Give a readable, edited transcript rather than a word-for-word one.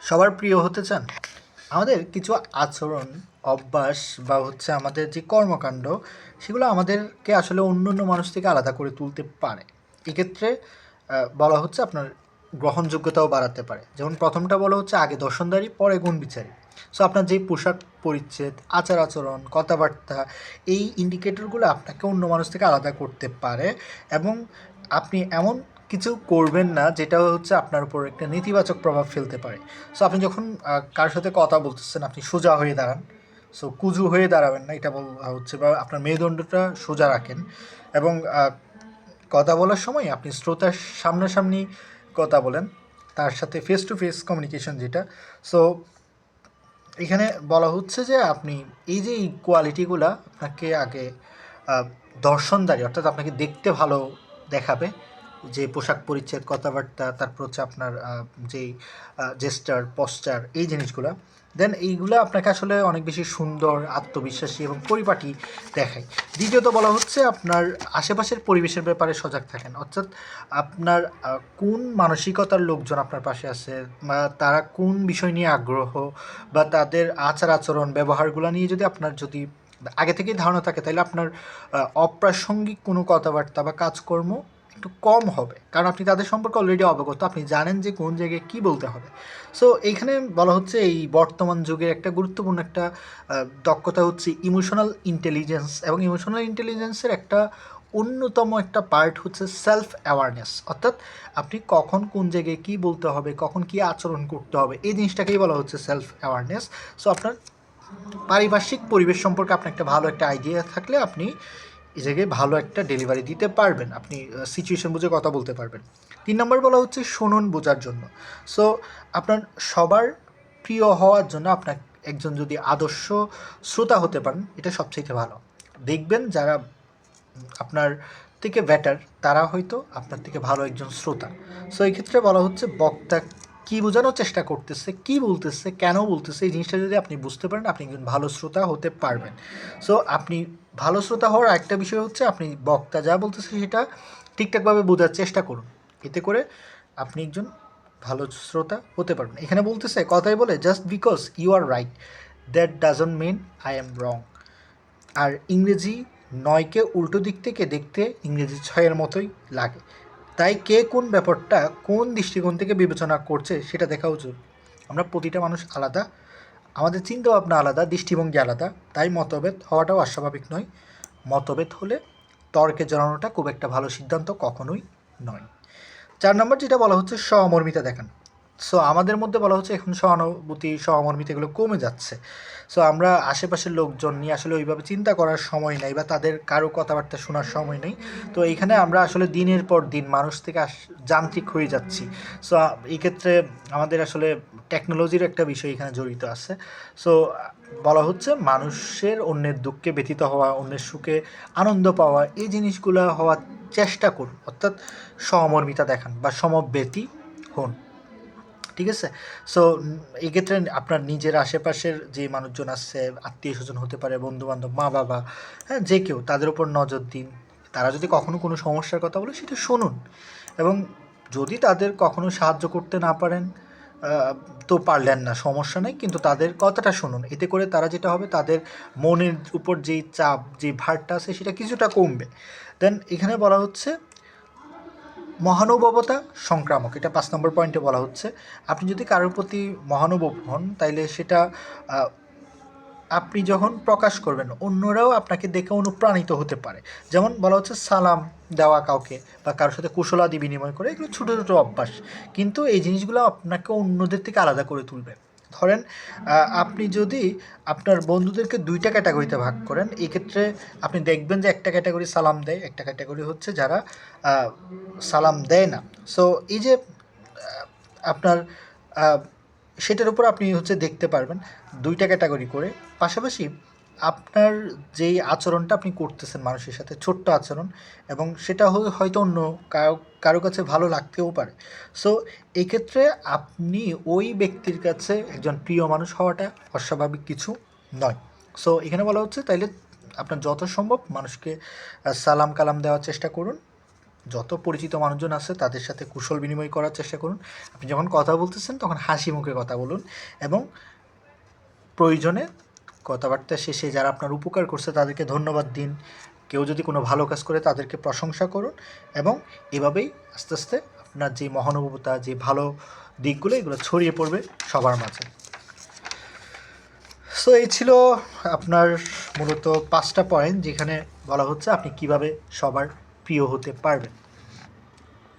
সবার প্রিয় হতে চান? আমাদের কিছু আচরণ, অভ্যাস বা আমাদের যে কর্মকাণ্ড, সেগুলো আমাদেরকে আসলে অন্যান্য মানুষ থেকে আলাদা করে তুলতে পারে। এক্ষেত্রে বলা হচ্ছে আপনার গ্রহণযোগ্যতাও বাড়াতে পারে। যেমন ১ম টা বলা হচ্ছে আগে দর্শনদারি, পরে গুণবিচারী। সো আপনার যেই পোশাক পরিচ্ছদ, আচার-আচরণ, কথাবার্তা, এই ইন্ডিকেটরগুলো আপনাকে অন্য মানুষ থেকে আলাদা করতে পারে এবং আপনি এমন কিছু করবেন না যেটা আপনার উপর একটা নেতিবাচক প্রভাব ফেলতে পারে। সো আপনি যখন কারোর সাথে কথা বলতেছেন, আপনি সোজা হয়ে দাঁড়ান। সো কুঁজু হয়ে দাঁড়াবেন না, এটা বলা হচ্ছে, বা আপনার মেরুদণ্ডটা সোজা রাখেন এবং কথা বলার সময় আপনি শ্রোতার সামনাসামনি কথা বলেন, তার সাথে ফেস টু ফেস কমিউনিকেশন যেটা। সো এখানে বলা হচ্ছে যে আপনি এই কোয়ালিটিগুলা আপনাকে আগে আহ, দর্শনদারি, অর্থাৎ আপনাকে দেখতে ভালো দেখাবে, যে পোশাক পরিচ্ছদ, কথাবার্তা, তারপর আপনার যেই জেস্টার, পশ্চার, এই জিনিসগুলা, দেন এইগুলো আপনাকে আসলে অনেক বেশি সুন্দর, আত্মবিশ্বাসী এবং পরিপাটি দেখায়। দ্বিতীয়ত বলা হচ্ছে আপনার আশেপাশের পরিবেশের ব্যাপারে সজাগ থাকেন, অর্থাৎ আপনার কোন মানসিকতার লোকজন আপনার পাশে আছে, বা তারা কোন বিষয় নিয়ে আগ্রহ, বা তাদের আচার আচরণ, ব্যবহারগুলো নিয়ে যদি আপনার যদি আগে থেকেই ধারণা থাকে, তাহলে আপনার অপ্রাসঙ্গিক কোনো কথাবার্তা বা কাজকর্ম একটু কম হবে, কারণ আপনি তাদের সম্পর্কে অলরেডি অবগত, আপনি জানেন যে কোন জায়গায় কী বলতে হবে। সো এইখানে বলা হচ্ছে এই বর্তমান যুগের একটা গুরুত্বপূর্ণ একটা দক্ষতা হচ্ছে ইমোশনাল ইন্টেলিজেন্স, এবং ইমোশনাল ইন্টেলিজেন্সের একটা অন্যতম একটা পার্ট হচ্ছে সেলফ অ্যাওয়ারনেস, অর্থাৎ আপনি কখন কোন জায়গায় কী বলতে হবে, কখন কী আচরণ করতে হবে, এই জিনিসটাকেই বলা হচ্ছে সেলফ অ্যাওয়ারনেস। সো আপনার পারিপার্শ্বিক পরিবেশ সম্পর্কে আপনার একটা ভালো একটা আইডিয়া থাকলে আপনি এই জায়গায় ভালো একটা ডেলিভারি দিতে পারবেন, আপনি সিচুয়েশন বুঝে কথা বলতে পারবেন। ৩ নম্বর বলা হচ্ছে শুনুন বোঝার জন্য। সো আপনার সবার প্রিয় হওয়ার জন্য আপনার একজন যদি আদর্শ শ্রোতা হতে পারেন, এটা সবচাইতে ভালো। দেখবেন যারা আপনার থেকে বেটার, তারা হয়তো আপনার থেকে ভালো একজন শ্রোতা। সো এই ক্ষেত্রে বলা হচ্ছে বক্তা কী বোঝানোর চেষ্টা করতেছে, কী বলতেছে, কেন বলতেছে, এই জিনিসটা যদি আপনি বুঝতে পারেন, আপনি একজন ভালো শ্রোতা হতে পারবেন। সো আপনি ভালো শ্রোতা হওয়ার একটা বিষয় হচ্ছে আপনি বক্তা যা বলতেছে সেটা ঠিকঠাকভাবে বোঝার চেষ্টা করুন। এতে করে আপনি একজন ভালো শ্রোতা হতে পারবেন। এখানে বলতেছে কথাই বলে, just because you are right that doesn't mean I am wrong. আর ইংরেজি নয়কে উল্টো দিক থেকে দেখতে ইংরেজি ছয়ের মতোই লাগে, তাই কে কোন ব্যাপারটা কোন দৃষ্টিকোণ থেকে বিবেচনা করছে সেটা দেখা উচিত। আমরা প্রতিটা মানুষ আলাদা, আমাদের চিন্তাভাবনা আলাদা, দৃষ্টিভঙ্গি আলাদা, তাই মতভেদ হওয়াটাও অস্বাভাবিক নয়। মতভেদ হলে তর্কে জড়ানোটা খুব একটা ভালো সিদ্ধান্ত কখনোই নয়। ৪ নম্বর যেটা বলা হচ্ছে সহমর্মিতা দেখান। সো আমাদের মধ্যে বলা হচ্ছে এখন সহানুভূতি, সহমর্মিতা এগুলো কমে যাচ্ছে। সো আমরা আশেপাশের লোকজন নিয়ে আসলে ওইভাবে চিন্তা করার সময় নেই, বা তাদের কারো কথাবার্তা শোনার সময় নেই। তো এইখানে আমরা আসলে দিনের পর দিন মানুষ থেকে যান্ত্রিক হয়ে যাচ্ছি। সো এই ক্ষেত্রে আমাদের আসলে টেকনোলজির একটা বিষয় এখানে জড়িত আছে। সো বলা হচ্ছে মানুষের অন্যের দুঃখে ব্যথিত হওয়া, অন্যের সুখে আনন্দ পাওয়া, এই জিনিসগুলো হওয়ার চেষ্টা করুন, অর্থাৎ সহমর্মিতা দেখান বা সমব্যতি হন। ঠিক আছে? সো এই ক্ষেত্রে আপনার নিজের আশেপাশের যে মানুষজন আছে, আত্মীয়-স্বজন হতে পারে, বন্ধু-বান্ধব, মা-বাবা, হ্যাঁ? যে কেউ, তাদের উপর নজর দিন। তারা যদি কখনো কোনো সমস্যার কথা বলে সেটা শুনুন, এবং যদি তাদের কখনো সাহায্য করতে না পারেন, আ তো পারলেন না, সমস্যা নেই। কিন্তু তাদের কথাটা শুনুন। এতে করে তারা যেটা হবে, তাদের মনের উপর যেই চাপ, যে ভারটা আছে সেটা কিছুটা কমবে। দেন এখানে বলা হচ্ছে মহানুভবতা সংক্রামক, এটা ৫ নম্বর পয়েন্টে বলা হচ্ছে। আপনি যদি কারোর প্রতি মহানুভব হন, তাইলে সেটা আ আপনি যখন প্রকাশ করবেন, অন্যরাও আপনাকে দেখে অনুপ্রাণিত হতে পারে। যেমন বলা হচ্ছে সালাম দেওয়া কাউকে, বা কারোর সাথে কুশলাদি বিনিময় করে, এগুলো ছোটো, ছোটো অভ্যাস। কিন্তু এই জিনিসগুলো আপনাকে অন্যদের থেকে আলাদা করে তুলবে। ধরেন আপনি যদি আপনার বন্ধুদেরকে ২ টা ক্যাটাগরিতে ভাগ করেন, এক্ষেত্রে আপনি দেখবেন যে একটা ক্যাটাগরি সালাম দেয়, একটা ক্যাটাগরি হচ্ছে যারা আ সালাম দেয় না। সো এই যে আপনার আ সেটার উপর আপনি দেখতে পারবেন ২ টা ক্যাটাগরি করে। পাশাপাশি আপনার যেই আচরণটা আপনি করতেছেন মানুষের সাথে, ছোট্ট আচরণ, এবং সেটা হয়তো অন্য কারো কাছে ভালো লাগতেও পারে। সো এক্ষেত্রে আপনি ওই ব্যক্তির কাছে একজন প্রিয় মানুষ হওয়াটা অস্বাভাবিক কিছু নয়। সো এখানে বলা হচ্ছে তাইলে আপনার যত সম্ভব মানুষকে সালাম কালাম দেওয়ার চেষ্টা করুন। যত পরিচিত মানুষজন আছে তাদের সাথে কুশল বিনিময় করার চেষ্টা করুন। আপনি যখন কথা বলতেছেন তখন হাসি মুখে কথা বলুন এবং প্রয়োজনে কথাবার্তা শেষে যারা আপনার উপকার করছে তাদেরকে ধন্যবাদ দিন। কেউ যদি কোনো ভালো কাজ করে তাদেরকে প্রশংসা করুন এবং এভাবেই আস্তে আস্তে আপনার যে মহানুভবতা, যে ভালো দিকগুলো এগুলো ছড়িয়ে পড়বে সবার মাঝে। সো এই ছিল আপনার মূলত 5টা পয়েন্ট যেখানে বলা হচ্ছে আপনি কিভাবে সবার প্রিয় হতে পারবেন।